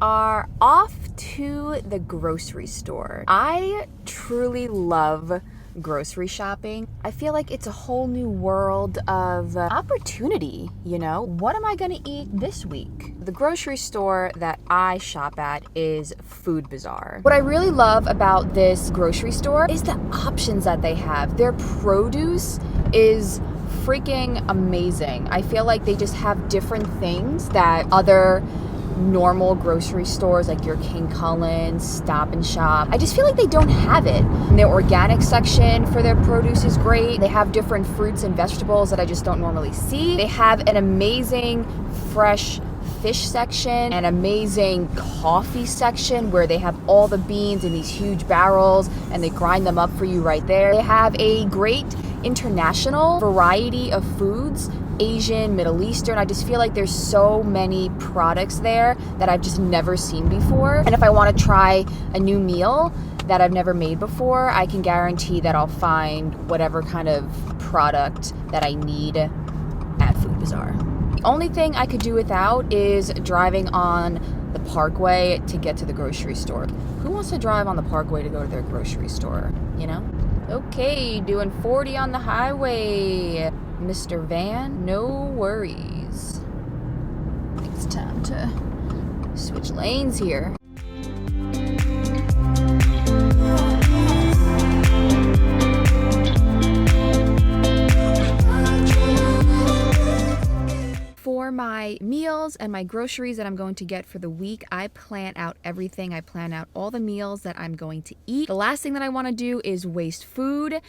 are off to the grocery store. I truly love grocery shopping. I feel like it's a whole new world of opportunity, you know? What am I gonna eat this week? The grocery store that I shop at is Food Bazaar. What I really love about this grocery store is the options that they have. Their produce is freaking amazing. I feel like they just have different things that other normal grocery stores like your King Cullen, Stop and Shop, I just feel like they don't have it. And their organic section for their produce is great. They have different fruits and vegetables that I just don't normally see. They have an amazing fresh fish section, an amazing coffee section where they have all the beans in these huge barrels and they grind them up for you right there. They have a great international variety of foods, Asian, Middle Eastern. I just feel like there's so many products there that I've just never seen before. And if I want to try a new meal that I've never made before, I can guarantee that I'll find whatever kind of product that I need at Food Bazaar. The only thing I could do without is driving on the Parkway to get to the grocery store. Who wants to drive on the Parkway to go to their grocery store, you know? Okay, doing 40 on the highway, Mr. Van, no worries. It's time to switch lanes here. For my meals and my groceries that I'm going to get for the week, I plan out everything. I plan out all the meals that I'm going to eat. The last thing that I want to do is waste food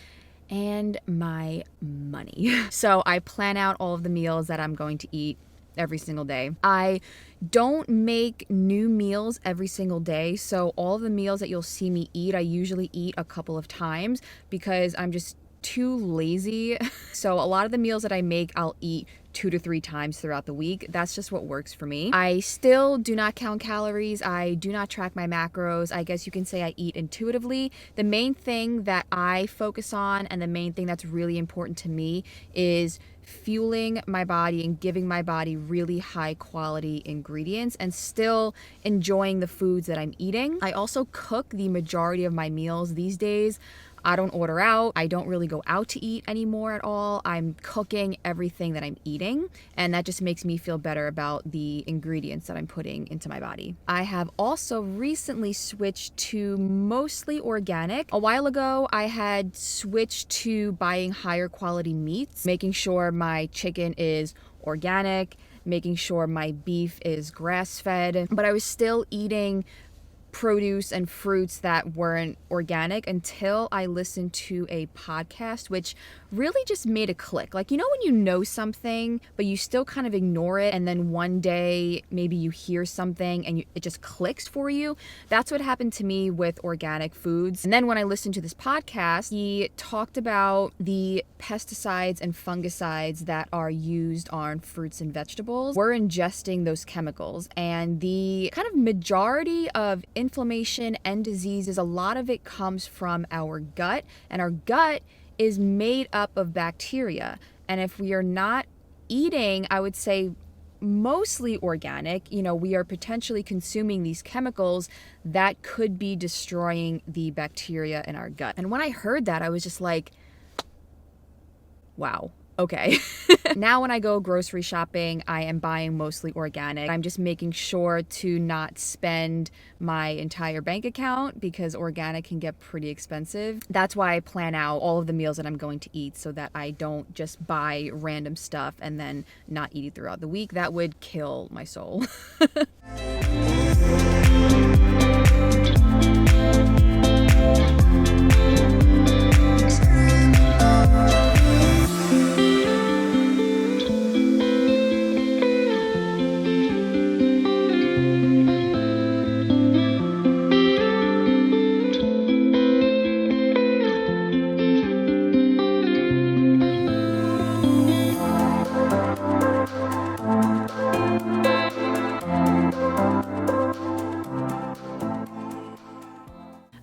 and my money. So I plan out all of the meals that I'm going to eat every single day. I don't make new meals every single day. So all of the meals that you'll see me eat, I usually eat a couple of times because I'm just too lazy. So a lot of the meals that I make, I'll eat 2 to 3 times throughout the week. That's just what works for me. I still do not count calories. I do not track my macros. I guess you can say I eat intuitively. The main thing that I focus on and the main thing that's really important to me is fueling my body and giving my body really high quality ingredients and still enjoying the foods that I'm eating. I also cook the majority of my meals these days. I don't order out. I don't really go out to eat anymore at all. I'm cooking everything that I'm eating, and that just makes me feel better about the ingredients that I'm putting into my body. I have also recently switched to mostly organic. A while ago, I had switched to buying higher quality meats, making sure my chicken is organic, making sure my beef is grass-fed, but I was still eating produce and fruits that weren't organic until I listened to a podcast, which really just made a click. Like, you know, when you know something, but you still kind of ignore it, and then one day maybe you hear something and it just clicks for you. That's what happened to me with organic foods. And then when I listened to this podcast, he talked about the pesticides and fungicides that are used on fruits and vegetables. We're ingesting those chemicals, and the kind of majority of inflammation and diseases, a lot of it comes from our gut, and our gut is made up of bacteria. And if we are not eating, I would say, mostly organic, you know, we are potentially consuming these chemicals that could be destroying the bacteria in our gut. And when I heard that, I was just like, wow. Okay. Now when I go grocery shopping, I am buying mostly organic. I'm just making sure to not spend my entire bank account because organic can get pretty expensive. That's why I plan out all of the meals that I'm going to eat so that I don't just buy random stuff and then not eat it throughout the week. That would kill my soul.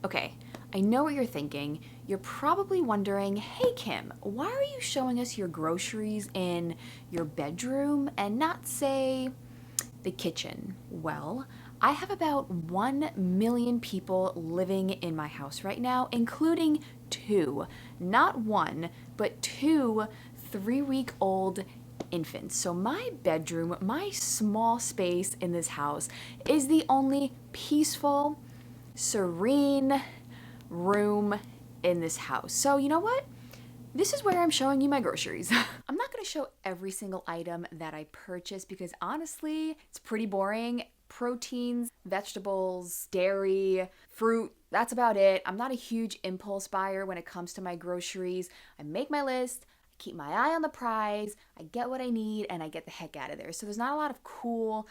Okay, I know what you're thinking. You're probably wondering, hey Kim, why are you showing us your groceries in your bedroom and not, say, the kitchen? Well, I have about 1 million people living in my house right now, including two, not one, but two 3-week-old infants. So my bedroom, my small space in this house, is the only peaceful, serene room in this house. So you know what? This is where I'm showing you my groceries. I'm not gonna show every single item that I purchased because honestly, it's pretty boring. Proteins, vegetables, dairy, fruit, that's about it. I'm not a huge impulse buyer when it comes to my groceries. I make my list, I keep my eye on the prize, I get what I need, and I get the heck out of there. So there's not a lot of cool,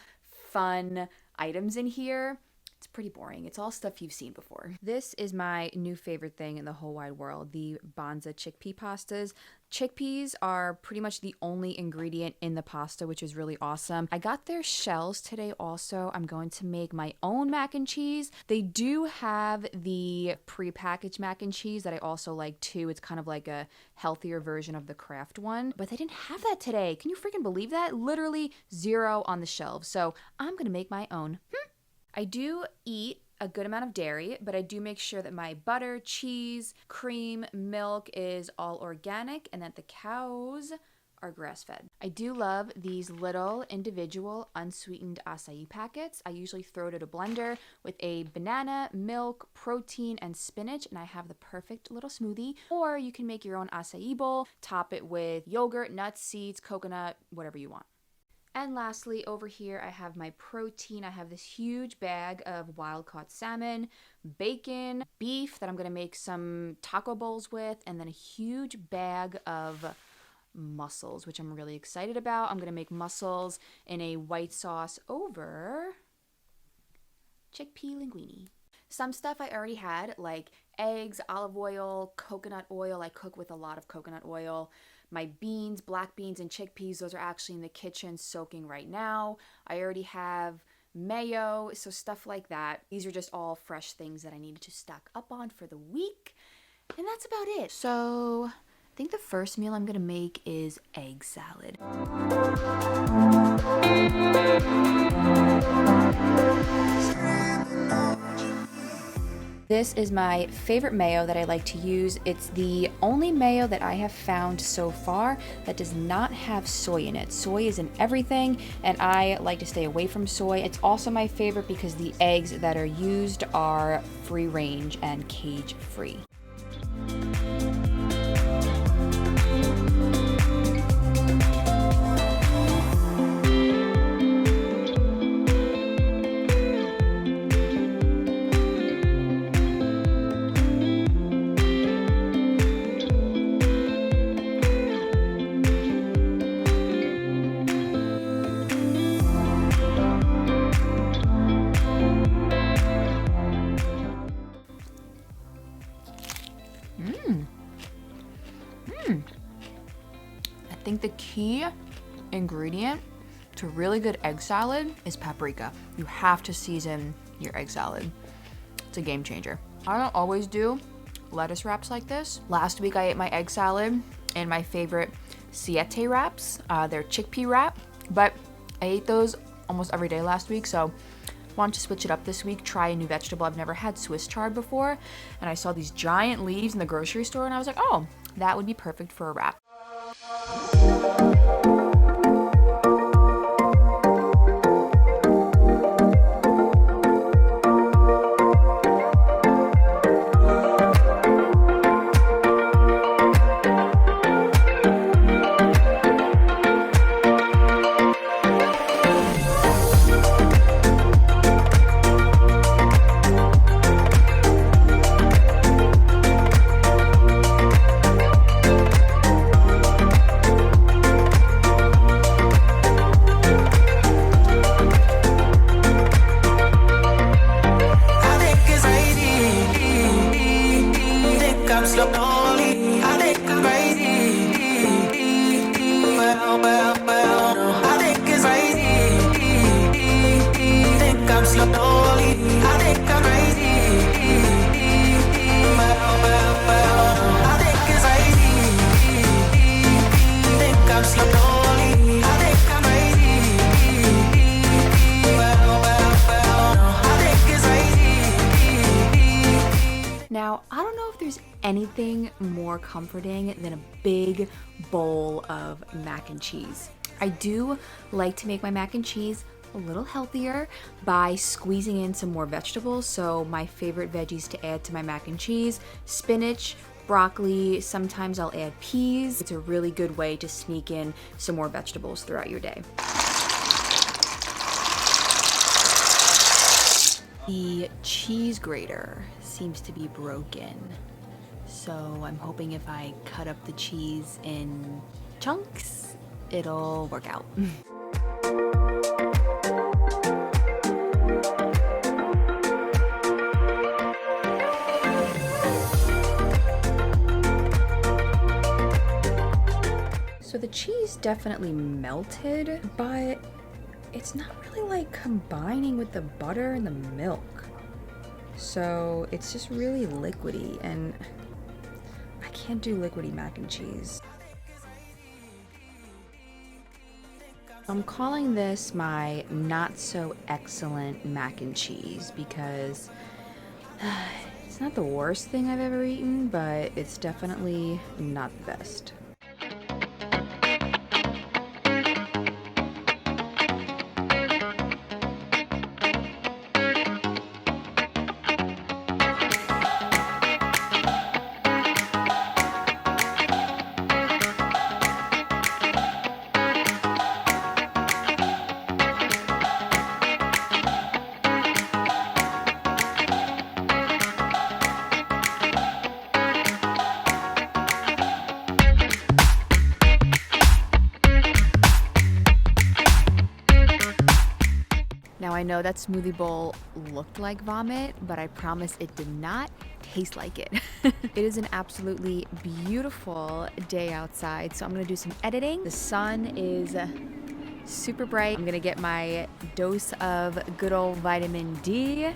fun items in here. It's pretty boring. It's all stuff you've seen before. This is my new favorite thing in the whole wide world, the Banza chickpea pastas. Chickpeas are pretty much the only ingredient in the pasta, which is really awesome. I got their shells today also. I'm going to make my own mac and cheese. They do have the pre-packaged mac and cheese that I also like too. It's kind of like a healthier version of the Kraft one, but they didn't have that today. Can you freaking believe that? Literally 0 on the shelves. So I'm gonna make my own. I do eat a good amount of dairy, but I do make sure that my butter, cheese, cream, milk is all organic and that the cows are grass-fed. I do love these little individual unsweetened acai packets. I usually throw it in a blender with a banana, milk, protein, and spinach, and I have the perfect little smoothie. Or you can make your own acai bowl, top it with yogurt, nuts, seeds, coconut, whatever you want. And lastly, over here, I have my protein. I have this huge bag of wild-caught salmon, bacon, beef that I'm gonna make some taco bowls with, and then a huge bag of mussels, which I'm really excited about. I'm gonna make mussels in a white sauce over chickpea linguine. Some stuff I already had, like eggs, olive oil, coconut oil. I cook with a lot of coconut oil. My beans, black beans, and chickpeas, those are actually in the kitchen soaking right now. I already have mayo, so stuff like that. These are just all fresh things that I needed to stock up on for the week. And that's about it. So I think the first meal I'm gonna make is egg salad. This is my favorite mayo that I like to use. It's the only mayo that I have found so far that does not have soy in it. Soy is in everything, and I like to stay away from soy. It's also my favorite because the eggs that are used are free range and cage free. I think the key ingredient to really good egg salad is paprika. You have to season your egg salad. It's a game changer. I don't always do lettuce wraps like this. Last week I ate my egg salad and my favorite siete wraps. They're chickpea wrap, but I ate those almost every day last week, so wanted to switch it up this week, try a new vegetable. I've never had Swiss chard before, and I saw these giant leaves in the grocery store, and I was like, oh, that would be perfect for a wrap. if there's anything more comforting than a big bowl of mac and cheese. I do like to make my mac and cheese a little healthier by squeezing in some more vegetables. So my favorite veggies to add to my mac and cheese: spinach, broccoli, sometimes I'll add peas. It's a really good way to sneak in some more vegetables throughout your day. The cheese grater seems to be broken, so I'm hoping if I cut up the cheese in chunks, it'll work out. So the cheese definitely melted, but it's not really like combining with the butter and the milk. So it's just really liquidy, and I can't do liquidy mac and cheese. I'm calling this my not so excellent mac and cheese because it's not the worst thing I've ever eaten, but it's definitely not the best. Now I know that smoothie bowl looked like vomit, but I promise it did not taste like it. It is an absolutely beautiful day outside, so I'm gonna do some editing. The sun is super bright. I'm gonna get my dose of good old vitamin D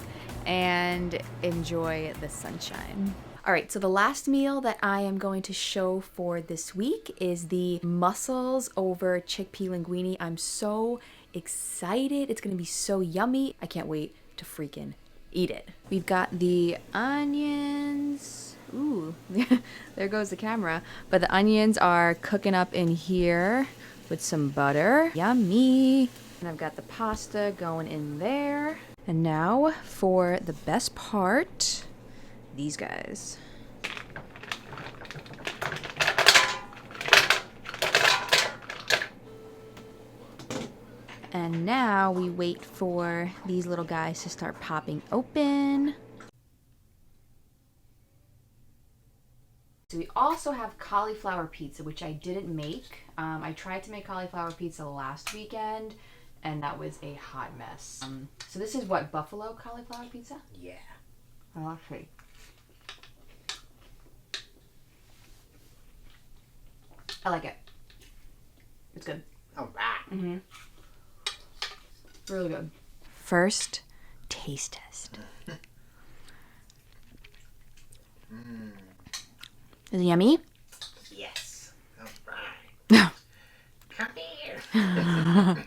and enjoy the sunshine. All right, so the last meal that I am going to show for this week is the mussels over chickpea linguine. I'm so excited. It's gonna be so yummy. I can't wait to freaking eat it. We've got the onions. Ooh, there goes the camera. But the onions are cooking up in here with some butter. Yummy. And I've got the pasta going in there. And now for the best part, these guys. And now we wait for these little guys to start popping open. So we also have cauliflower pizza, which I didn't make. I tried to make cauliflower pizza last weekend, and that was a hot mess. So this is what, buffalo cauliflower pizza? Yeah. Oh, let's see. I like it. It's good. All right. Mm-hmm. Really good. First, taste test. Is it yummy? Yes. All right. Come here.